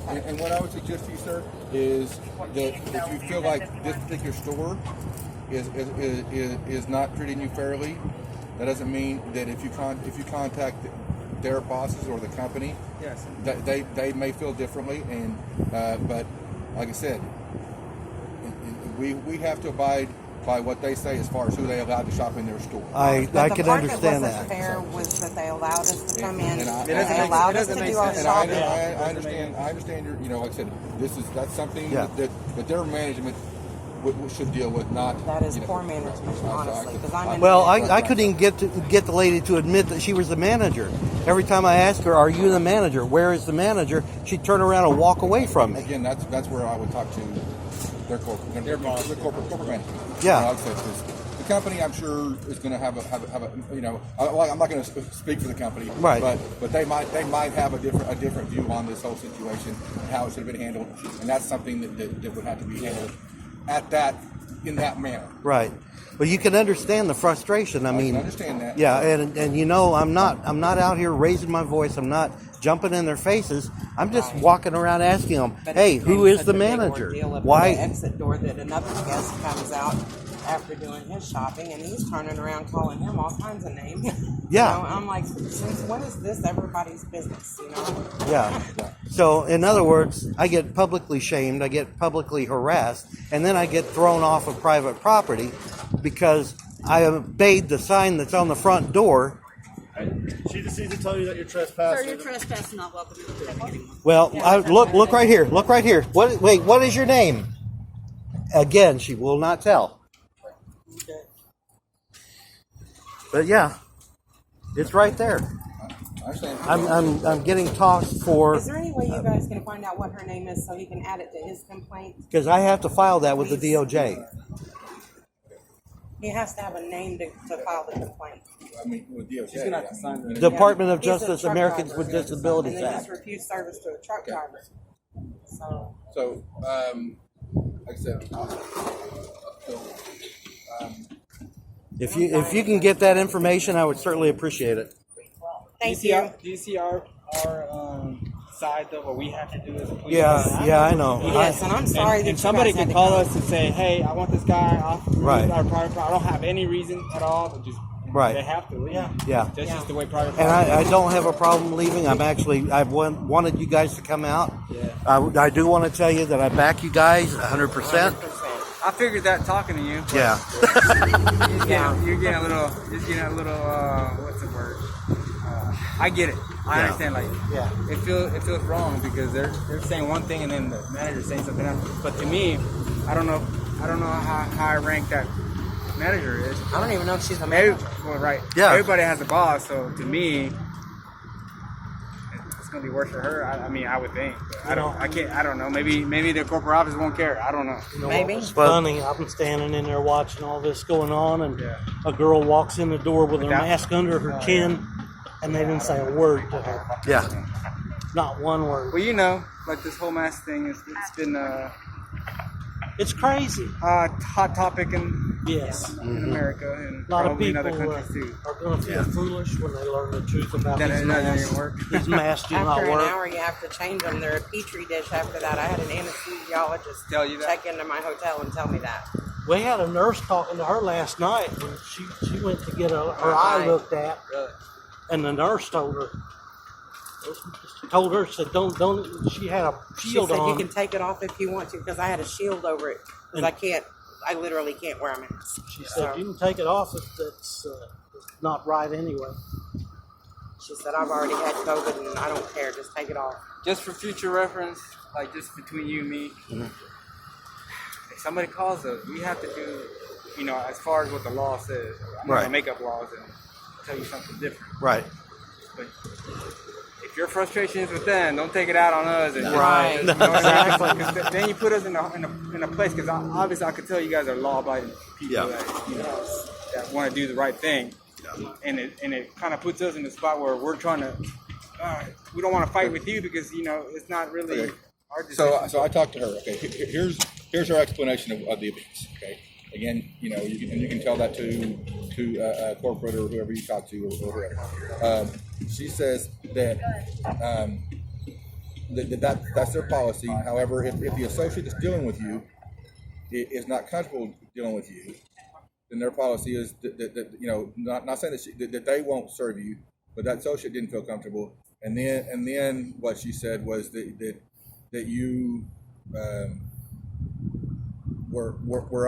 And what I would suggest to you, sir, is that if you feel like this particular store is not treating you fairly, that doesn't mean that if you contact their bosses or the company, yes, that they may feel differently. And but like I said, we have to abide by what they say as far as who they allowed to shop in their store. I can understand that. The part that wasn't fair was that they allowed us to come in and I they allowed us to do our shopping. I understand your, like I said, that's something that their management should deal with. Not that is poor management, honestly. Well, I couldn't even get the lady to admit that she was the manager. Every time I asked her, "Are you the manager? Where is the manager?" she'd turn around and walk away from me. Again, that's where I would talk to their corporate management. Yeah. Like I said, the company, I'm sure, is going to have a I'm not going to speak for the company, right? But they might have a different view on this whole situation and how it should have been handled, and that's something that would have to be handled in that manner. Right. But you can understand the frustration. I mean, can understand that. Yeah, and I'm not out here raising my voice. I'm not jumping in their faces. I'm just walking around asking them, "Hey, who is the manager? Why?" The exit door that another guest comes out after doing his shopping, and he's turning around calling him all kinds of names. Yeah. I'm like, since when is this everybody's business? Yeah. So, in other words, I get publicly shamed, I get publicly harassed, and then I get thrown off of private property because I obeyed the sign that's on the front door. She just needs to tell you that you're trespassing. Sir, you're trespassing, not welcome to the meeting. Well, look right here. Look right here. What is your name? Again, she will not tell. Okay. But yeah, it's right there. I'm getting tossed for. Is there any way you guys can find out what her name is so he can add it to his complaint? Because I have to file that with the DOJ. He has to have a name to file the complaint. I mean, with DOJ, she's gonna have to sign the Department of He's a Justice, truck Americans driver, with Disabilities and they Act. just refused service to a truck driver. So, like I said, if you can get that information, I would certainly appreciate it. Thank you. Do you see our side though? What we have to do as a police? Yeah, I know. Yes, and I'm sorry that and somebody you guys can had to call come. us and say, "Hey, I want this guy off Right. our private property." I don't have any reason at all, but just Right. they have to. Yeah. Yeah. That's just the way private And property. I don't have a problem leaving. I've wanted you guys to come out. Yeah. I do want to tell you that I back you guys 100%. I figured that talking to you. Yeah. You're getting a little. What's the word? I get it. I understand. Like, it feels wrong because they're saying one thing and then the manager's saying something else. But to me, I don't know how I rank that manager is. I don't even know if she's a manager. Well, right. Yeah. Everybody has a boss, so to me, it's gonna be worse for her. I mean, I would think. But I don't know. Maybe the corporate office won't care. I don't know. Maybe. It's funny. I'm standing in there watching all this going on, and a girl walks in the door with her mask under her chin, and they didn't say a word to her. Yeah. Not one word. Well, like this whole mask thing, it's been It's crazy. hot topic in Yes. America and A lot of probably in people other countries too. are going to feel foolish when they learn the truth about That these it doesn't masks. even work. These masks do not After an work. hour, you have to change them. They're a petri dish after that. I had an anesthesiologist Tell you that? check into my hotel and tell me that. We had a nurse talking to her last night, and she went to get her eye looked at, Really? and the nurse told her, said, don't, she had a She shield said on. you can take it off if you want to because I had a shield over it because I literally can't wear a mask. She said, you can take it off if that's not right anyway. She said, I've already had COVID and I don't care. Just take it off. Just for future reference, like just between you and me, if somebody calls us, we have to do, as far as what the law says. I'm not going to make up laws and tell you something different. Right. But if your frustration is with them, don't take it out on us. And Right. You know what I mean? 'Cause then you put us in a place, because obviously I could tell you guys are law-abiding people that want to do the right thing. And it kind of puts us in a spot where we're trying to, we don't want to fight with you because, it's not really our decision. So I talked to her. Okay, here's her explanation of the events. Okay, again, you can tell that to corporate or whoever you talk to or whoever. She says that that's their policy. However, if the associate that's dealing with you is not comfortable dealing with you, then their policy is that not saying that they won't serve you, but that associate didn't feel comfortable, and then what she said was that you were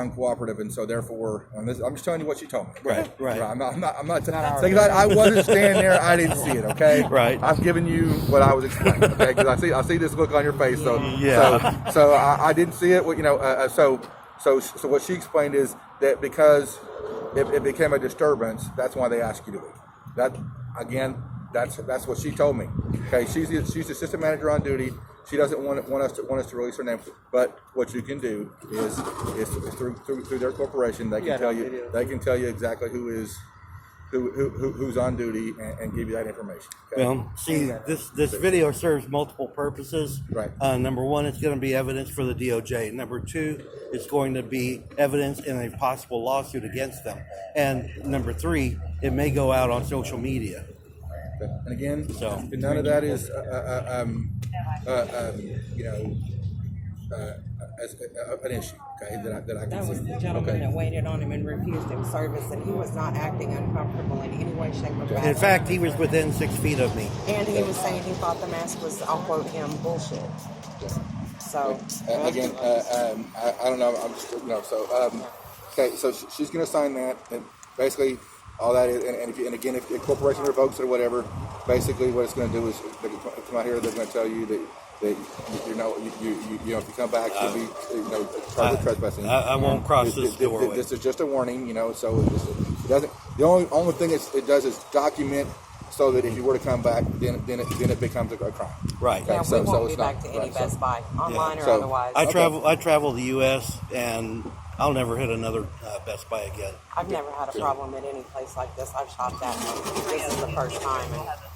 uncooperative, and so therefore, I'm just telling you what she told me. Right. I'm not saying I wasn't standing there. I didn't see it. Okay. Right. I'm giving you what I was explaining. Okay. Because I see this look on your face. So Yeah. So I didn't see it. So what she explained is that because it became a disturbance, that's why they asked you to leave. That again, that's what she told me. Okay. She's the assistant manager on duty. She doesn't want us to release her name, but what you can do is through their corporation, they can tell you exactly who's on duty and give you that information. Okay? Well, see, this video serves multiple purposes. Right. Number one, it's going to be evidence for the DOJ. Number two, it's going to be evidence in a possible lawsuit against them. And number three, it may go out on social media. Okay. And again, So- none of that is as an issue. Okay, that I can That was see. the gentleman Okay. that waited on him and refused him service, and he was not acting uncomfortable in any way, shape, or form. In fact, he was within 6 feet of me. And he was saying he thought the mask was, I'll quote him, bullshit. So, Again, I don't know. I'm just okay. So she's going to sign that, and basically all that is. And again, if the corporation revokes it or whatever, basically what it's going to do is they can come out here. They're going to tell you that if you come back, you'll be charged with trespassing. I won't cross this doorway. This is just a warning, so it doesn't. The only thing it does is document. So that if you were to come back, then it becomes a crime. Right. yeah, So we won't be it's not- back to any right, so- Best Buy, online or So, otherwise. I travel the U.S. and I'll never hit another Best Buy again. I've never had a problem at any place like this I've shopped at. This is the first time.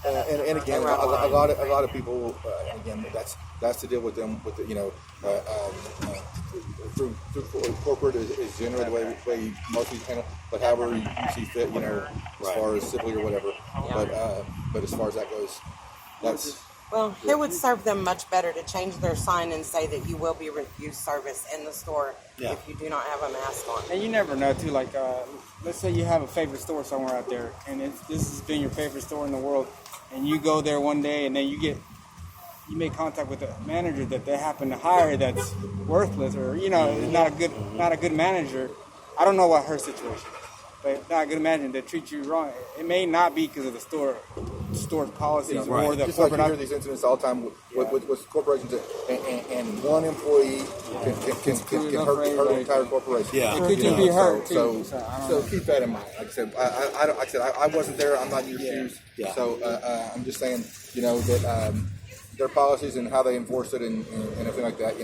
And again, a lot of people again that's to deal with them with through corporate is generally the way most people handle, but however you see fit, as far as civilly or whatever. But as far as that goes, that's. Well, it would serve them much better to change their sign and say that you will be refused service in the store if you do not have a mask on. And you never know too. Like, let's say you have a favorite store somewhere out there, and this has been your favorite store in the world, and you go there one day, and then you make contact with a manager that they happen to hire that's worthless, or not a good manager. I don't know what her situation is, but not a good manager that treats you wrong. It may not be because of the store's policies or the Just like corporate. you hear these incidents all the time with corporations, and one employee can hurt the entire corporation. Yeah. It could just be hurt too. So keep that in mind. Like I said, I wasn't there. I'm not in your shoes. Yeah. So I'm just saying, that their policies and how they enforce it and everything like that.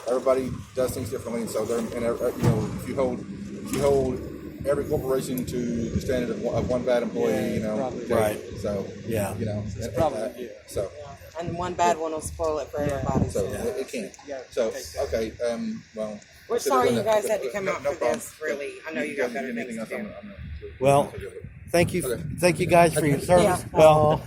Everybody does things differently, and so if you hold every corporation to the standard of one bad employee, Right. So Yeah. it's probably so. And one bad one will spoil it for everybody. So it can. So okay. Well, We're so sorry there's you guys had to come out no for problem. this. Really, I know you got better things to do. Well, thank you guys for your service. Yeah. Well,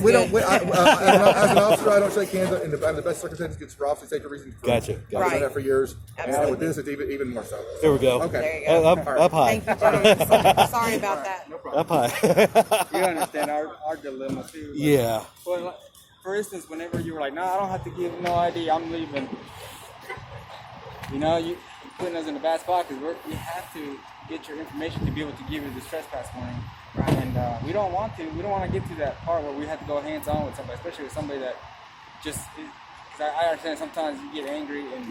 We don't. As an officer, I don't shake hands in the best circumstances. It's for officer safety reasons. Gotcha. I've done Right. that for years, Absolutely. and with this, it's even more so. there we go. Okay. There you go. Up high. Thank you, gentlemen. Sorry about that. Up high. You understand our dilemma too. Like, Yeah. Well, like, for instance, whenever you were like, "No, I don't have to give no ID. I'm leaving." You putting us in a bad spot because we have to get your information to be able to give you this trespass warning. Right. And we don't want to. We don't want to get to that part where we have to go hands-on with somebody, especially with somebody that just. Because I understand sometimes you get angry and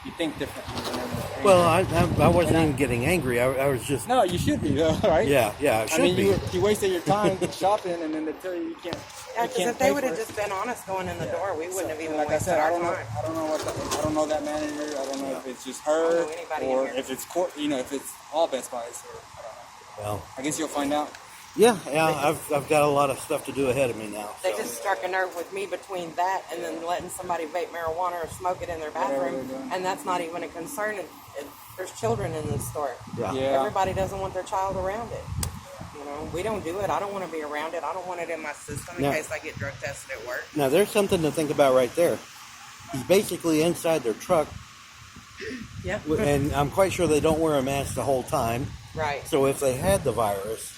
you think differently. Well, I wasn't even getting angry. I was just. No, you should be though, right? Yeah. It should be. You wasted your time shopping, and then they tell you can't. Yeah, you because can't if they pay would have for it. just been honest going in the door, we wouldn't have even Like I wasted said, our I don't time. know. I don't know that manager. I don't know if it's just her I don't know anybody in or here. if it's if it's all Best Buys. Or I don't know. Well, I guess you'll find out. yeah. I've got a lot of stuff to do ahead of me now. They So. just struck a nerve with me between that and then letting somebody vape marijuana or smoke it in their bathroom, they're doing. and that's not even a concern. There's children in the store. Yeah. Yeah. Everybody doesn't want their child around it. Well, we don't do it. I don't want to be around it. I don't want it in my system in No. case I get drug tested at work. Now, there's something to think about right there. He's basically inside their truck, Yep. and I'm quite sure they don't wear a mask the whole time. Right. So if they had the virus,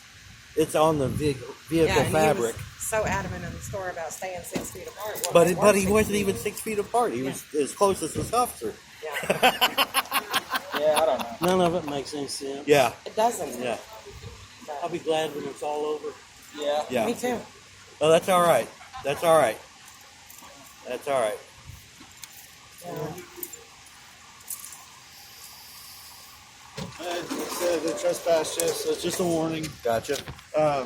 it's on the vehicle and fabric. He was so adamant in the store about staying 6 feet apart. Well, But they but were he 6 wasn't feet. even 6 feet apart. He was as close as this officer. Yeah. Yeah, I don't know. None of it makes any sense. Yeah. It doesn't. Yeah. I'll be glad when it's all over. Yeah. Yeah. Me too. Oh, that's all right. That's all right. That's all right. Yeah. It's the trespass just, so it's just a warning. Gotcha. Yeah, I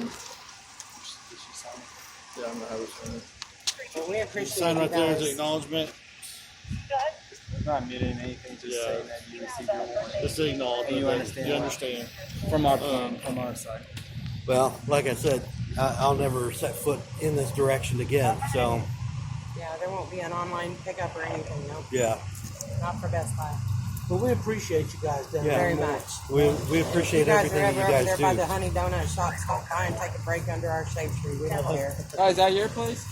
don't know how to sign it. Well, we appreciate Sign you right there is guys. the acknowledgement. Not admitting anything, just Yeah. saying that you received your warning Just the acknowledgement. And you that understand You why. understand. from our side. Well, like I said, I'll never set foot in this direction again. So, Yeah, there won't be an online pickup or anything, no. yeah. Not for Best Buy. But we appreciate you guys down Yeah. there Very more. much. We If you appreciate guys everything are you ever over guys there by the do. Honey Donut shop, stop by and take a break under our shade tree. We don't care. Oh, is that your place?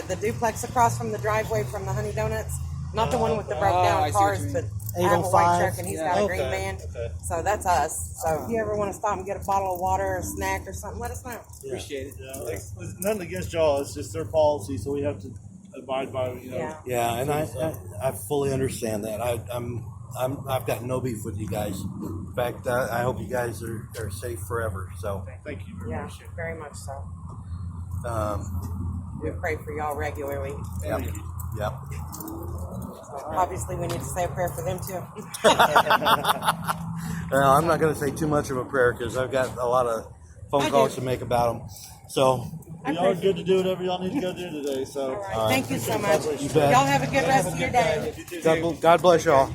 The duplex across from the driveway from the Honey Donuts, not the one with the broke I down see what cars, you mean. but I have a white 805. truck and he's got a green Okay, van. okay. So that's us. So if you ever want to stop and get a bottle of water or a snack or something, let us know. Appreciate it. Yeah, it's nothing against y'all. It's just their policy, so we have to abide by. You know. Yeah. Yeah, and I fully understand that. I've got no beef with you guys. In fact, I hope you guys are safe forever. So, Thank you very Yeah, much. very much so. um, We pray for y'all regularly. yep, yep. So obviously, we need to say a prayer for them too. Well, I'm not going to say too much of a prayer because I've got a lot of phone I calls do. to make about them. So, Y'all are good to do whatever y'all need to go do today. So. All right. Thank you so much. You bet. Y'all have a good rest of your day. God bless y'all.